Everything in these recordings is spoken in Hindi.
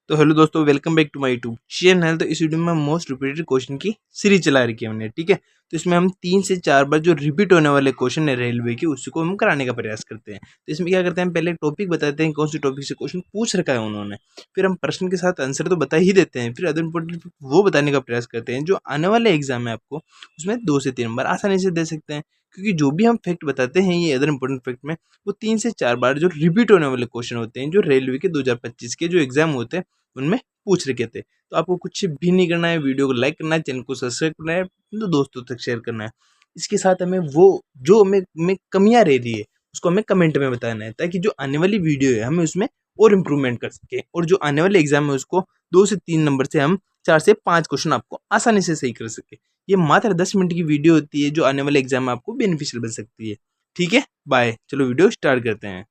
तो हेलो दोस्तों, welcome back to my YouTube channel. तो इस वीडियो में मोस्ट रिपीटेड क्वेश्चन की सीरीज चला रखी है हमने, ठीक है। तो इसमें हम 3 से 4 बार जो रिपीट होने वाले क्वेश्चन है रेलवे के, उसको हम कराने का प्रयास करते हैं। तो इसमें क्या करते हैं, हम पहले टॉपिक बताते हैं कौन सी टॉपिक से क्वेश्चन पूछ रखा है उन्होंने, फिर हम प्रश्न के साथ आंसर तो बता ही देते हैं, फिर अदर इम्पोर्टेंट वो बताने का प्रयास करते हैं जो आने वाले एग्जाम है आपको उसमें 2 से 3 बार आसानी से दे सकते हैं। क्योंकि जो भी हम फैक्ट बताते हैं ये अदर इम्पोर्टेंट फैक्ट में, वो 3 से 4 बार जो रिपीट होने वाले क्वेश्चन होते हैं, जो रेलवे के 2025 के जो एग्जाम होते हैं उनमें पूछ रखे थे। तो आपको कुछ भी नहीं करना है, वीडियो को लाइक करना है, चैनल को सब्सक्राइब करना है, तो दोस्तों तक शेयर करना है। इसके साथ हमें वो जो हमें कमियां रह रही है उसको हमें कमेंट में बताना है, ताकि जो आने वाली वीडियो है हमें उसमें और इम्प्रूवमेंट कर सके, और जो आने वाले एग्जाम है उसको 2 से 3 नंबर से हम 4 से 5 क्वेश्चन आपको आसानी से सही कर सके। ये मात्र 10 मिनट की वीडियो होती है जो आने वाले एग्जाम में आपको बेनिफिशियल बन सकती है। ठीक है, बाय। चलो वीडियो स्टार्ट करते हैं।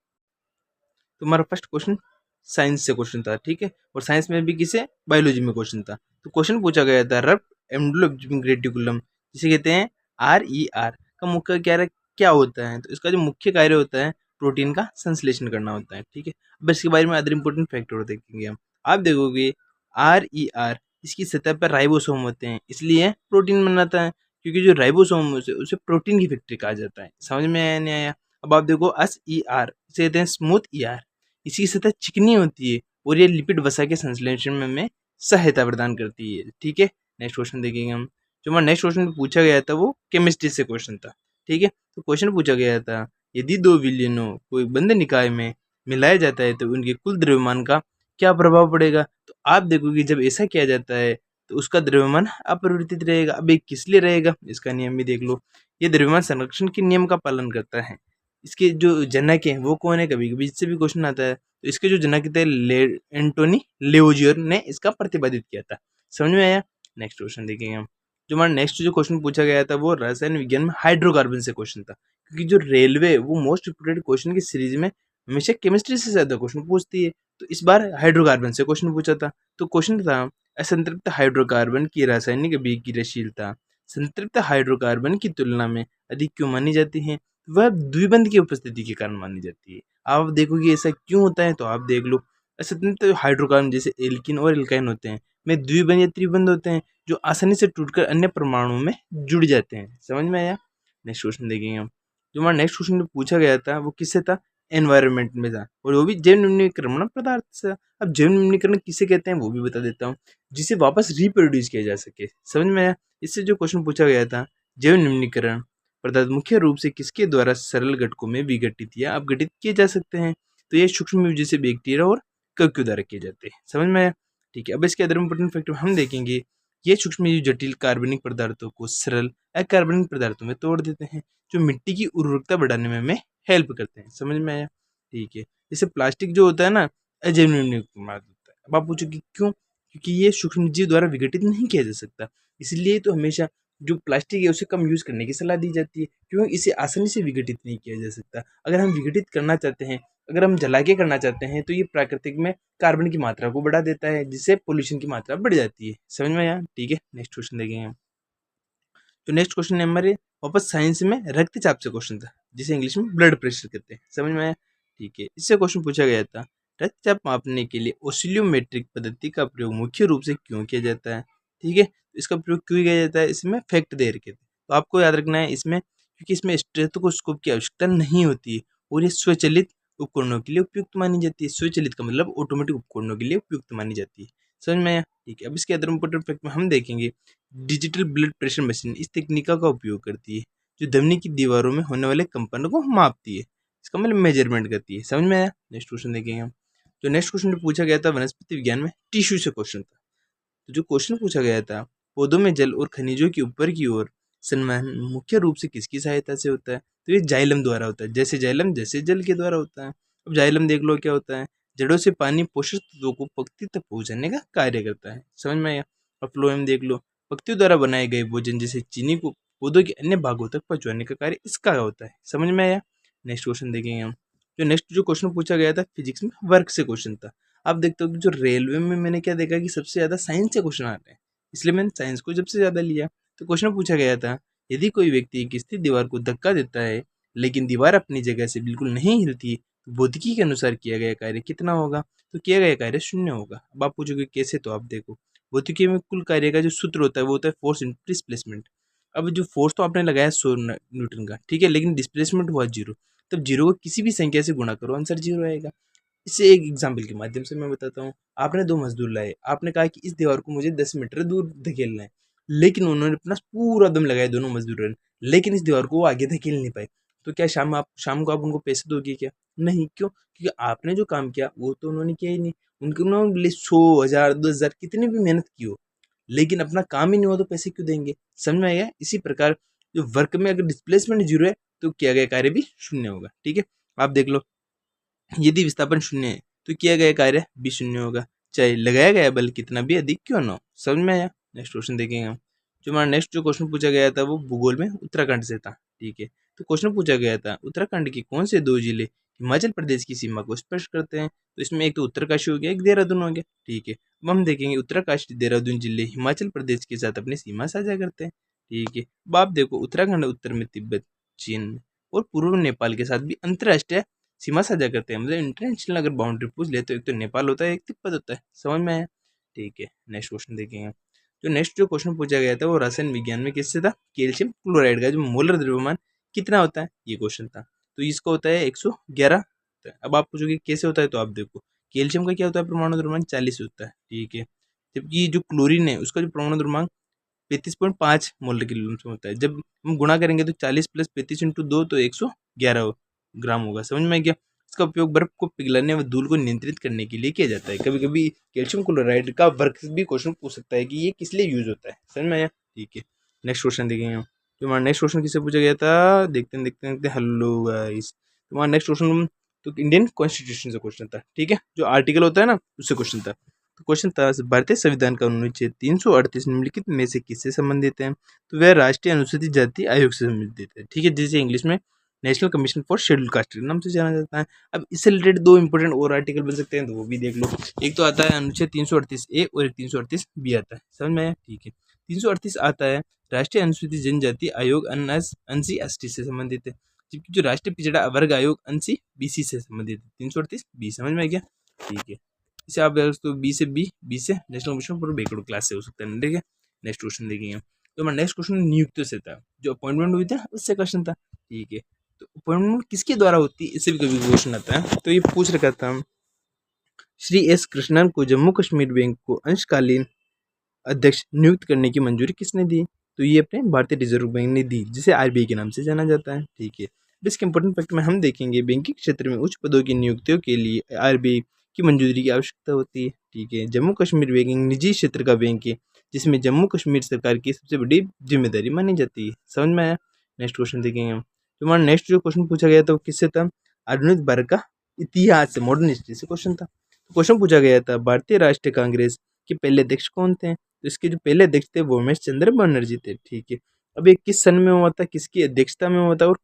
तो हमारा फर्स्ट क्वेश्चन साइंस से क्वेश्चन था, ठीक है। और साइंस में भी किसे, बायोलॉजी में क्वेश्चन था। तो क्वेश्चन पूछा गया था रफ्ट एंडोप्लाज्मिक रेटिकुलम, जिसे कहते हैं RER, का मुख्य कार्य क्या होता है। तो इसका जो मुख्य कार्य होता है प्रोटीन का संश्लेषण करना होता है, ठीक है। अब इसके बारे में अदर इंपॉर्टेंट फैक्टर देखेंगे हम। आप देखोगे RER, इसकी सतह पर राइबोसोम होते हैं, इसलिए प्रोटीन बनाता है। क्योंकि जो राइबोसोम उसे प्रोटीन की फैक्ट्री कहा जाता है। समझ में आया नहीं आया? अब आप देखो SER, इसे कहते हैं स्मूथ ER, इसकी सतह चिकनी होती है और ये लिपिड वसा के संश्लेषण में हमें सहायता प्रदान करती है, ठीक है। नेक्स्ट क्वेश्चन देखेंगे हम। जो हमारा नेक्स्ट क्वेश्चन पूछा गया था वो केमिस्ट्री से क्वेश्चन था, ठीक है। तो क्वेश्चन पूछा गया था, यदि 2 विलयनों को एक बंद निकाय में मिलाया जाता है तो उनके कुल द्रव्यमान का क्या प्रभाव पड़ेगा। तो आप देखोगे जब ऐसा किया जाता है तो उसका द्रव्यमान अपरिवर्तित रहेगा। अब ये किस लिए रहेगा, इसका नियम भी देख लो। ये द्रव्यमान संरक्षण के नियम का पालन करता है। इसके जो जनक हैं वो कौन है, कभी कभी इससे भी क्वेश्चन आता है। तो इसके जो जनक थे एंटोनी लेवोजियर ने इसका प्रतिपादित किया था। समझ में आया? नेक्स्ट क्वेश्चन देखेंगे हम। जो हमारा नेक्स्ट जो क्वेश्चन पूछा गया था वो रसायन विज्ञान में हाइड्रोकार्बन से क्वेश्चन था। क्योंकि जो रेलवे वो मोस्ट रिपीटेड क्वेश्चन की सीरीज में हमेशा केमिस्ट्री से ज्यादा क्वेश्चन पूछती है, तो इस बार हाइड्रोकार्बन से क्वेश्चन पूछा था। तो क्वेश्चन था, असंतृप्त हाइड्रोकार्बन की रासायनिक अभिक्रियाशीलता संतृप्त हाइड्रोकार्बन की तुलना में अधिक क्यों मानी जाती है। वह द्विबंध की उपस्थिति के कारण मानी जाती है। आप देखोगे ऐसा क्यों होता है, तो आप देख लो। असंतृप्त हाइड्रोकार्बन जैसे एल्किन और एल्काइन होते हैं में द्विबंध या त्रिबंध होते हैं, जो आसानी से टूटकर अन्य परमाणुओं में जुड़ जाते हैं। समझ में आया? नेक्स्ट क्वेश्चन देखेंगे हम। जो हमारा नेक्स्ट क्वेश्चन जो पूछा गया था वो किससे था, एनवायरनमेंट में था, और वो भी जैव निम्नीकरण पदार्थ से। अब जैव निम्नीकरण किसे कहते हैं वो भी बता देता हूँ, जिसे वापस रिप्रोड्यूस किया जा सके। समझ में आया? इससे जो क्वेश्चन पूछा गया था, जैव निम्नीकरण पदार्थ मुख्य रूप से किसके द्वारा सरल घटकों में विघटित या अपघटित किए जा सकते हैं। तो ये सूक्ष्म जैसे बैक्टीरिया और कवक द्वारा किए जाते हैं। समझ में आया? ठीक है। अब इसके अदर इंपोर्टेंट फैक्टर हम देखेंगे। ये सूक्ष्म जटिल कार्बनिक पदार्थों को सरल अकार्बनिक पदार्थों में तोड़ देते हैं, जो मिट्टी की उर्वरकता बढ़ाने में हमें हेल्प करते हैं। समझ में आया? ठीक है। जैसे प्लास्टिक जो होता है ना, अजैव निर्माण होता है। अब आप पूछोगे क्यों, क्योंकि ये सूक्ष्म जीव द्वारा विघटित नहीं किया जा सकता, इसलिए तो हमेशा जो प्लास्टिक है उसे कम यूज करने की सलाह दी जाती है, क्योंकि इसे आसानी से विघटित नहीं किया जा सकता। अगर हम विघटित करना चाहते हैं, अगर हम जला के करना चाहते हैं, तो ये प्राकृतिक में कार्बन की मात्रा को बढ़ा देता है, जिससे पोल्यूशन की मात्रा बढ़ जाती है। समझ में आया? ठीक है। नेक्स्ट क्वेश्चन देखेंगे हम। तो नेक्स्ट क्वेश्चन है हमारे वापस साइंस में रक्तचाप से क्वेश्चन था, जिसे इंग्लिश में ब्लड प्रेशर कहते हैं। समझ में आया? ठीक है। इससे क्वेश्चन पूछा गया था, रक्तचाप मापने के लिए ओसिलोमेट्रिक पद्धति का प्रयोग मुख्य रूप से क्यों किया जाता है। ठीक है। इसका प्रयोग क्यों किया जाता है, इसमें फैक्ट दे रखे थे, तो आपको याद रखना है इसमें, क्योंकि इसमें स्टेथोस्कोप की आवश्यकता नहीं होती है, और ये स्वचालित उपकरणों के लिए उपयुक्त मानी जाती है। स्वचालित का मतलब ऑटोमेटिक उपकरणों के लिए उपयुक्त मानी जाती है। समझ में आया? ठीक है। अब इसके अदर इंपोर्टेंट फैक्ट में हम देखेंगे, डिजिटल ब्लड प्रेशर मशीन इस तकनीका का उपयोग करती है, जो धमनी की दीवारों में होने वाले कंपनों को मापती है। इसका मतलब मेजरमेंट करती है। समझ में आया? नेक्स्ट क्वेश्चन देखेंगे हम। जो नेक्स्ट क्वेश्चन जो पूछा गया था वनस्पति विज्ञान में टिश्यू से क्वेश्चन था। तो जो क्वेश्चन पूछा गया था, पौधों में जल और खनिजों की ऊपर की ओर संवहन मुख्य रूप से किसकी सहायता से होता है। तो ये जाइलम द्वारा होता है, जैसे जाइलम जैसे जल के द्वारा होता है। अब जाइलम देख लो क्या होता है, जड़ों से पानी पोषक तत्वों को पत्ती तक पहुंचाने का कार्य करता है। समझ में आया? और फ्लोएम देख लो, पत्तियों द्वारा बनाए गए भोजन जैसे चीनी को पौधों के अन्य भागों तक पहुंचाने का कार्य इसका होता है। समझ में आया? नेक्स्ट क्वेश्चन देखेंगे हम। जो नेक्स्ट जो क्वेश्चन पूछा गया था फिजिक्स में वर्क से क्वेश्चन था। आप देखते हो कि जो रेलवे में मैंने क्या देखा कि सबसे ज्यादा साइंस से क्वेश्चन आते हैं, इसलिए मैंने साइंस को सबसे ज्यादा लिया। तो क्वेश्चन पूछा गया था, यदि कोई व्यक्ति एक स्थिर दीवार को धक्का देता है लेकिन दीवार अपनी जगह से बिल्कुल नहीं हिलती, तो भौतिकी के अनुसार किया गया कार्य कितना होगा, तो किया गया कार्य 0 होगा। अब आप पूछोगे कैसे, तो आप देखो भौतिकी में कुल कार्य का जो सूत्र होता है वो होता है फोर्स इंटू डिस्प्लेसमेंट। अब जो फोर्स तो आपने लगाया 100 न्यूटन का, ठीक है, लेकिन डिस्प्लेसमेंट हुआ 0। तब 0 को किसी भी संख्या से गुणा करो, आंसर 0 आएगा। इससे एक एग्जाम्पल के माध्यम से मैं बताता हूँ। आपने 2 मजदूर लाए, आपने कहा कि इस दीवार को मुझे 10 मीटर दूर धकेलना है, लेकिन उन्होंने अपना पूरा दम लगाया दोनों मजदूरों ने, लेकिन इस दीवार को वो आगे धकेल नहीं पाए। तो क्या शाम को आप उनको पैसे दोगे क्या? नहीं, क्यों? क्योंकि आपने जो काम किया वो तो उन्होंने किया ही नहीं। उन्होंने 100,000 10,000 कितनी भी मेहनत की हो, लेकिन अपना काम ही नहीं हुआ तो पैसे क्यों देंगे? समझ में आया? इसी प्रकार जो वर्क में अगर डिस्प्लेसमेंट 0 है तो किया गया कार्य भी 0 होगा। ठीक है, आप देख लो, यदि विस्थापन 0 है तो किया गया कार्य भी 0 होगा, चाहे लगाया गया बल कितना भी अधिक क्यों ना हो। समझ में आया? नेक्स्ट क्वेश्चन देखेंगे हम। जो हमारा नेक्स्ट जो क्वेश्चन पूछा गया था वो भूगोल में उत्तराखंड से था। ठीक है, तो क्वेश्चन पूछा गया था उत्तराखंड के कौन से 2 जिले हिमाचल प्रदेश की सीमा को स्पर्श करते हैं। तो इसमें एक तो उत्तरकाशी हो गया, एक देहरादून हो गया। ठीक है, अब हम देखेंगे उत्तरकाशी देहरादून जिले हिमाचल प्रदेश के साथ अपनी सीमा साझा करते हैं। ठीक है, अब आप देखो उत्तराखंड उत्तर में तिब्बत, चीन और पूर्व में नेपाल के साथ भी अंतर्राष्ट्रीय सीमा साझा करते हैं। मतलब इंटरनेशनल अगर बाउंड्री पूछ ले तो एक तो नेपाल होता है, एक तिब्बत होता है। समझ में आया? ठीक है, नेक्स्ट क्वेश्चन देखेंगे। जो नेक्स्ट जो क्वेश्चन पूछा गया था वो रसायन विज्ञान में किससे था? कैल्शियम क्लोराइड का जो मोलर द्रव्यमान कितना होता है, ये क्वेश्चन था। तो इसका होता है 111। अब आप पूछोगे कैसे होता है, तो आप देखो कैल्शियम का क्या होता है, परमाणु द्रव्यमान 40 होता है। ठीक है, जबकि जो क्लोरीन है उसका जो परमाणु द्रव्यमान 35.5 मोलर किलो में होता है। जब हम गुणा करेंगे तो 40 प्लस 35 इंटू 2 तो 111 ग्राम होगा। समझ में आ गया? इसका उपयोग बर्फ को पिघलाने व धूल को नियंत्रित करने के लिए किया जाता है। कभी कभी कैल्शियम क्लोराइड का वर्क भी क्वेश्चन पूछ सकता है कि ये किस लिए यूज होता है। समझ में आया? ठीक है, नेक्स्ट क्वेश्चन देखेंगे हम। तो हमारा नेक्स्ट क्वेश्चन किससे पूछा गया था, देखते हैं हेलो गाइस। तुम्हारा नेक्स्ट क्वेश्चन तो इंडियन कॉन्स्टिट्यूशन से क्वेश्चन था। ठीक है, जो आर्टिकल होता है ना उससे क्वेश्चन था। तो क्वेश्चन था भारतीय संविधान का अनुच्छेद 338 निम्नलिखित में से किससे संबंधित है? तो वह राष्ट्रीय अनुसूचित जाति आयोग से संबंधित है। ठीक है, जिसे इंग्लिश में national commission for schedule caste के नाम से जाना जाता है। अब इससे रिलेटेड 2 इंपॉर्टेंट और आर्टिकल बन सकते हैं, तो वो भी देख लो। एक तो आता है अनुच्छेद 338A और एक 338B आता है। समझ में आया? ठीक है, 338 आता है राष्ट्रीय अनुसूचित जनजाति आयोग अन्सी एसटी से संबंधित है, जबकि जो राष्ट्रीय पिछड़ा वर्ग आयोग अन्सी बीसी से संबंधित है। 338B समझ में आ गया? ठीक है, इसे आप तो बी से national commission for backward class से हो सकता है। ठीक है, नेक्स्ट क्वेश्चन देखेंगे। तो हमारा नेक्स्ट क्वेश्चन नियुक्ति से था, जो अपॉइंटमेंट हुई थी उससे क्वेश्चन था। ठीक है, तो अपॉइंटमेंट किसके द्वारा होती है, इससे भी कभी क्वेश्चन आता है। तो ये पूछ रखा था श्री एस कृष्णन को जम्मू कश्मीर बैंक को अंशकालीन अध्यक्ष नियुक्त करने की मंजूरी किसने दी? तो ये अपने भारतीय रिजर्व बैंक ने दी, जिसे आरबीआई के नाम से जाना जाता है। ठीक है, अब इसके इंपॉर्टेंट फैक्ट में हम देखेंगे बैंकिंग क्षेत्र में उच्च पदों की नियुक्तियों के लिए आरबीआई की मंजूरी की आवश्यकता होती है। ठीक है, जम्मू कश्मीर बैंकिंग निजी क्षेत्र का बैंक है, जिसमें जम्मू कश्मीर सरकार की सबसे बड़ी जिम्मेदारी मानी जाती है। समझ में आया? नेक्स्ट क्वेश्चन देखेंगे हम। तो हमारा नेक्स्ट जो क्वेश्चन पूछा गया था वो किससे था? आधुनिक भारत का इतिहास से, मॉडर्न हिस्ट्री से क्वेश्चन था। क्वेश्चन पूछा गया था भारतीय राष्ट्रीय कांग्रेस के पहले अध्यक्ष कौन थे? तो इसके जो पहले अध्यक्ष थे वो उमेश चंद्र बनर्जी थे। ठीक है, अब ये किस सन में हुआ था, किसकी अध्यक्षता में हुआ था, और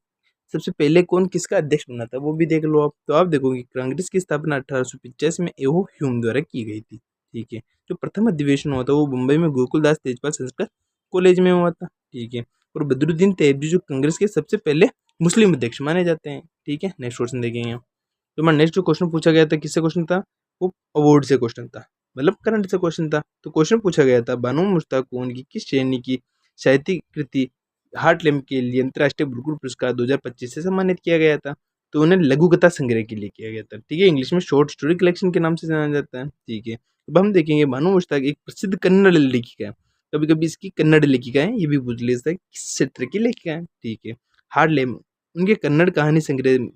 सबसे पहले कौन किसका अध्यक्ष बना था वो भी देख लो आप। तो आप देखोगे कांग्रेस की स्थापना 1885 में एहो ह्यूम द्वारा की गई थी। ठीक है, जो प्रथम अधिवेशन हुआ था वो मुंबई में गोकुलदास तेजपाल संस्कृत कॉलेज में हुआ था। ठीक है, और बदरुद्दीन तैयबजी जो कांग्रेस के सबसे पहले मुस्लिम अध्यक्ष माने जाते हैं। ठीक है, नेक्स्ट क्वेश्चन देखेंगे। तो हमारा नेक्स्ट जो क्वेश्चन पूछा गया था किससे क्वेश्चन था, वो अवार्ड से क्वेश्चन था, मतलब करंट से क्वेश्चन था। तो क्वेश्चन पूछा गया था बानो मुश्ताक को उनकी किस श्रेणी की साहित्यिक कृति हार्ट लैम्प के लिए अंतर्राष्ट्रीय बुलबुल पुरस्कार 2025 से सम्मानित किया गया था? तो उन्हें लघु कथा संग्रह के लिए किया गया था। ठीक है, इंग्लिश में शॉर्ट स्टोरी कलेक्शन के नाम से जाना जाता है। ठीक है, अब हम देखेंगे बानो मुश्ताक एक प्रसिद्ध कन्नड़ लेखिका है। कभी कभी इसकी कन्नड़ लेखिका है ये भी पूछ लेता है किस क्षेत्र की लेखिका है। ठीक है, हार्ट लैम्प उनके कन्नड़ कहानी संग्रह,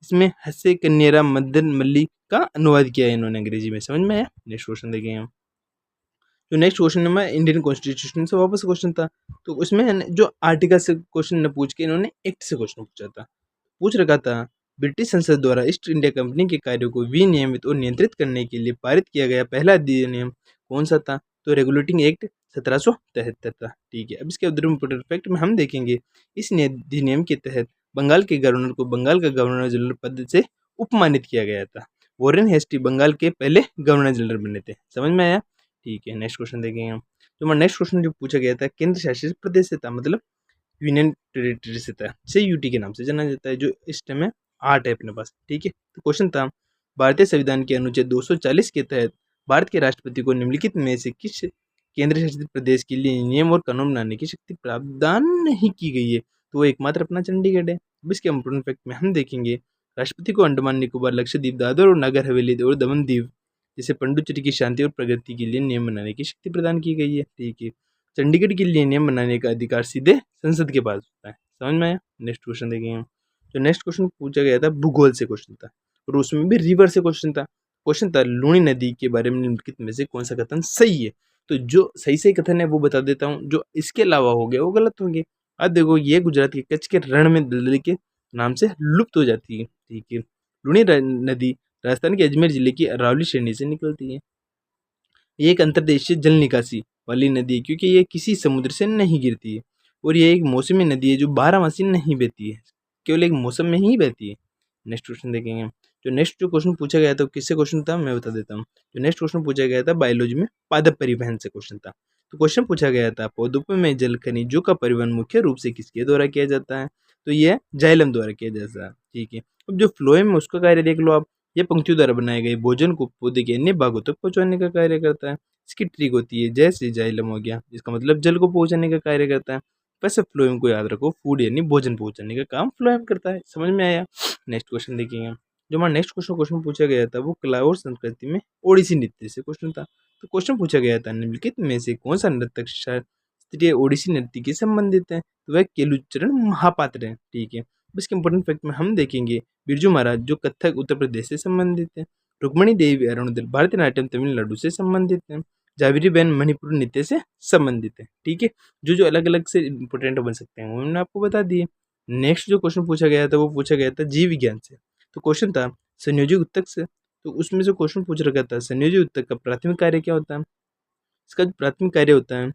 इसमें हस्से कन्नेरा मदन मल्ली का अनुवाद किया है इन्होंने अंग्रेजी में। समझ में आया? नेक्स्ट क्वेश्चन देखेंगे हम। जो नेक्स्ट क्वेश्चन है इंडियन कॉन्स्टिट्यूशन से वापस क्वेश्चन था। तो उसमें जो आर्टिकल से क्वेश्चन न पूछ के इन्होंने एक्ट से क्वेश्चन पूछा था। पूछ रखा था ब्रिटिश संसद द्वारा ईस्ट इंडिया कंपनी के कार्यों को विनियमित और नियंत्रित करने के लिए पारित किया गया पहला अधिनियम कौन सा था? तो रेगुलेटिंग एक्ट 1773 था। ठीक है, अब इसके इंपॉर्टेंट फैक्ट में हम देखेंगे इस अधिनियम के तहत बंगाल के गवर्नर को बंगाल का गवर्नर जनरल पद से उपमानित किया गया था। वॉरेन हेस्टी बंगाल के पहले गवर्नर जनरल बने थे। समझ में आया? ठीक है, नेक्स्ट क्वेश्चन देखेंगे हम। तो हमारा नेक्स्ट क्वेश्चन जो पूछा गया था केंद्र शासित प्रदेश से था, मतलब यूनियन टेरिटरी से था, जिसे यूटी के नाम से जाना जाता है, जो इस टाइम में 8 है अपने पास, ठीक है। तो क्वेश्चन था, भारतीय संविधान के अनुच्छेद 240 के तहत भारत के राष्ट्रपति को निम्नलिखित में से किस केंद्र शासित प्रदेश के लिए नियम और कानून बनाने की शक्ति प्रदान नहीं की गई है? तो वो एकमात्र अपना चंडीगढ़ है। अब इसके इम्पोर्टेंट फैक्ट में हम देखेंगे, राष्ट्रपति को अंडमान निकोबार, लक्षद्वीप, दादर और नगर हवेली और दमन दीव जैसे पुडुचेरी की शांति और प्रगति के लिए नियम बनाने की शक्ति प्रदान की गई है, ठीक है। चंडीगढ़ के लिए नियम बनाने का अधिकार सीधे संसद के पास होता है। समझ में आया? नेक्स्ट क्वेश्चन देखेंगे। जो नेक्स्ट क्वेश्चन पूछा गया था भूगोल से क्वेश्चन था, और उसमें भी रिवर से क्वेश्चन था लूनी नदी के बारे में निम्नलिखित में से कौन सा कथन सही है? तो जो सही कथन है वो बता देता हूँ, जो इसके अलावा हो गया वो गलत हो गया। अब देखो, ये गुजरात के कच्छ के रण में दलदली के नाम से लुप्त हो जाती है, ठीक है। लूनी नदी राजस्थान के अजमेर जिले की अरावली श्रेणी से निकलती है। ये एक अंतर्देशीय जल निकासी वाली नदी है, क्योंकि ये किसी समुद्र से नहीं गिरती है, और ये एक मौसमी नदी है जो 12 मासी नहीं बहती है, केवल एक मौसम में ही बहती है। नेक्स्ट क्वेश्चन देखेंगे। जो क्वेश्चन पूछा गया था किससे क्वेश्चन था मैं बता देता हूँ। जो नेक्स्ट क्वेश्चन पूछा गया था बायोलॉजी में पादप परिवहन से क्वेश्चन था। तो क्वेश्चन पूछा गया था, पौधों में जल खनिजों का परिवहन मुख्य रूप से किसके द्वारा किया जाता है? तो ये जाइलम द्वारा किया जाता है, ठीक है। अब जो फ्लोएम है उसका कार्य देख लो आप। ये पंक्तियों द्वारा बनाए गए भोजन को पौधे के अन्य भागों तक पहुंचाने का कार्य करता है। इसकी ट्रिक होती है, जैसे जाइलम हो गया, इसका मतलब जल को पहुंचाने का कार्य करता है। वैसे फ्लोएम को याद रखो, फूड यानी भोजन पहुंचाने का काम फ्लोएम करता है। समझ में आया? नेक्स्ट क्वेश्चन देखेंगे। जो हमारा नेक्स्ट क्वेश्चन पूछा गया था वो कला और संस्कृति में ओडिसी नृत्य से क्वेश्चन था। तो क्वेश्चन पूछा गया था, निम्नलिखित में से कौन सा नृत्य शास्त्रीय ओडिसी नृत्य के संबंधित है? तो वह केलुचरण महापात्र है, ठीक है। इसके इंपॉर्टेंट फैक्ट में हम देखेंगे, बिरजू महाराज जो कथक उत्तर प्रदेश से संबंधित है, रुक्मणी देवी अरुणोदय भारतनाट्यम तमिलनाडु से संबंधित है, जावेरी बहन मणिपुर नृत्य से संबंधित है, ठीक है। जो अलग अलग से इंपॉर्टेंट बन सकते हैं वो मैंने आपको बता दिए। नेक्स्ट जो क्वेश्चन पूछा गया था वो पूछा गया था जीव विज्ञान से। तो क्वेश्चन था संयोजी उत्तक से। तो उसमें से क्वेश्चन पूछ रखा था, संयोजी उत्तक का प्राथमिक कार्य क्या होता है? इसका जो प्राथमिक कार्य होता है,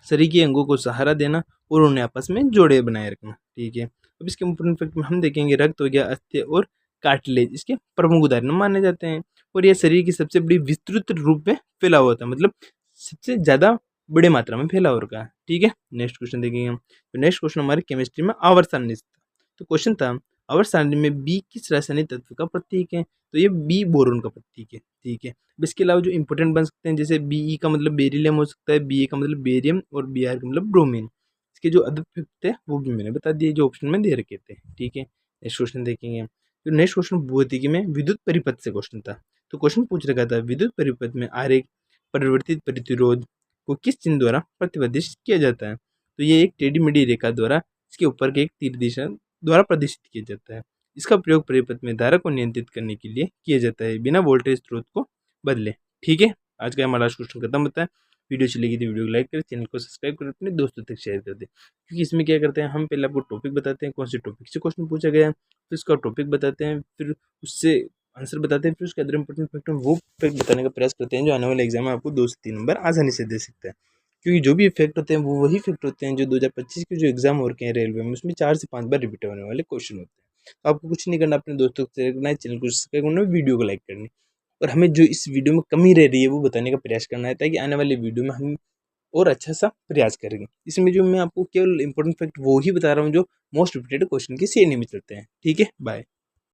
शरीर के अंगों को सहारा देना और उन्हें आपस में जोड़े बनाए रखना, ठीक है। अब इसके इंपॉर्टेंट फैक्ट में हम देखेंगे, रक्त हो गया, अस्थि और कार्टिलेज इसके प्रमुख उदाहरण माने जाते हैं, और यह शरीर की सबसे बड़ी विस्तृत रूप में फैला हुआ था, मतलब सबसे ज्यादा बड़े मात्रा में फैला हुआ है, ठीक है। नेक्स्ट क्वेश्चन देखेंगे हम। तो नेक्स्ट क्वेश्चन हमारे केमिस्ट्री में आवर्त सारणी था। तो क्वेश्चन था, आवर्त सारणी में बी किस रासायनिक तत्व का प्रतीक है? तो ये बी बोरोन का प्रतीक है, ठीक है। इसके अलावा जो इंपॉर्टेंट बन सकते हैं, जैसे बीई का मतलब बेरिलियम हो सकता है, बीए का मतलब बेरियम, और बीआर का मतलब ब्रोमीन। इसके जो अदद थे वो भी मैंने बता दिए, जो ऑप्शन में दे रखे थे, ठीक है। नेक्स्ट क्वेश्चन देखेंगे। तो नेक्स्ट क्वेश्चन भौतिकी में विद्युत परिपथ से क्वेश्चन था। तो क्वेश्चन पूछ रखा था, विद्युत परिपथ में आरेख परिवर्तित प्रतिरोध को किस चिन्ह द्वारा प्रतिप्रदर्शित किया जाता है? तो ये एक टेढ़ी मेढ़ी रेखा द्वारा इसके ऊपर के एक तीर दिशा द्वारा प्रदर्शित किया जाता है। इसका प्रयोग परिपथ में धारा को नियंत्रित करने के लिए किया जाता है, बिना वोल्टेज स्रोत को बदले, ठीक है। आज का हमारा क्वेश्चन खत्म होता है। वीडियो अच्छी लगी तो वीडियो को लाइक करें, चैनल को सब्सक्राइब करें, अपने दोस्तों तक शेयर कर दें। क्योंकि इसमें क्या करते हैं, हम पहले आपको टॉपिक बताते हैं, कौन से टॉपिक से क्वेश्चन पूछा गया है, फिर उसका टॉपिक बताते हैं, फिर उससे आंसर बताते हैं, फिर उसके अंदर इंपॉर्टेंट फैक्ट वो फैक्ट बताने का प्रयास करते हैं जो आने वाले एग्जाम में आपको 2 से 3 नंबर आसानी से दे सकता है। क्योंकि जो भी फैक्ट होते हैं वो वही फैक्ट होते हैं जो 2025 के जो एग्जाम हो रखे हैं रेलवे में, उसमें 4 से 5 बार रिपीट होने वाले क्वेश्चन होते हैं। तो आपको कुछ नहीं करना, अपने दोस्तों को शेयर करना है, चैनल को सब्सक्राइब करना है, वीडियो को लाइक करनी, और हमें जो इस वीडियो में कमी रह रही है वो बताने का प्रयास करना है, ताकि आने वाले वीडियो में हम और अच्छा सा प्रयास करेंगे। इसमें जो मैं आपको केवल इंपॉर्टेंट फैक्ट वो ही बता रहा हूँ जो मोस्ट रिपीटेड क्वेश्चन की श्रेणी में चलते हैं, ठीक है। बाय।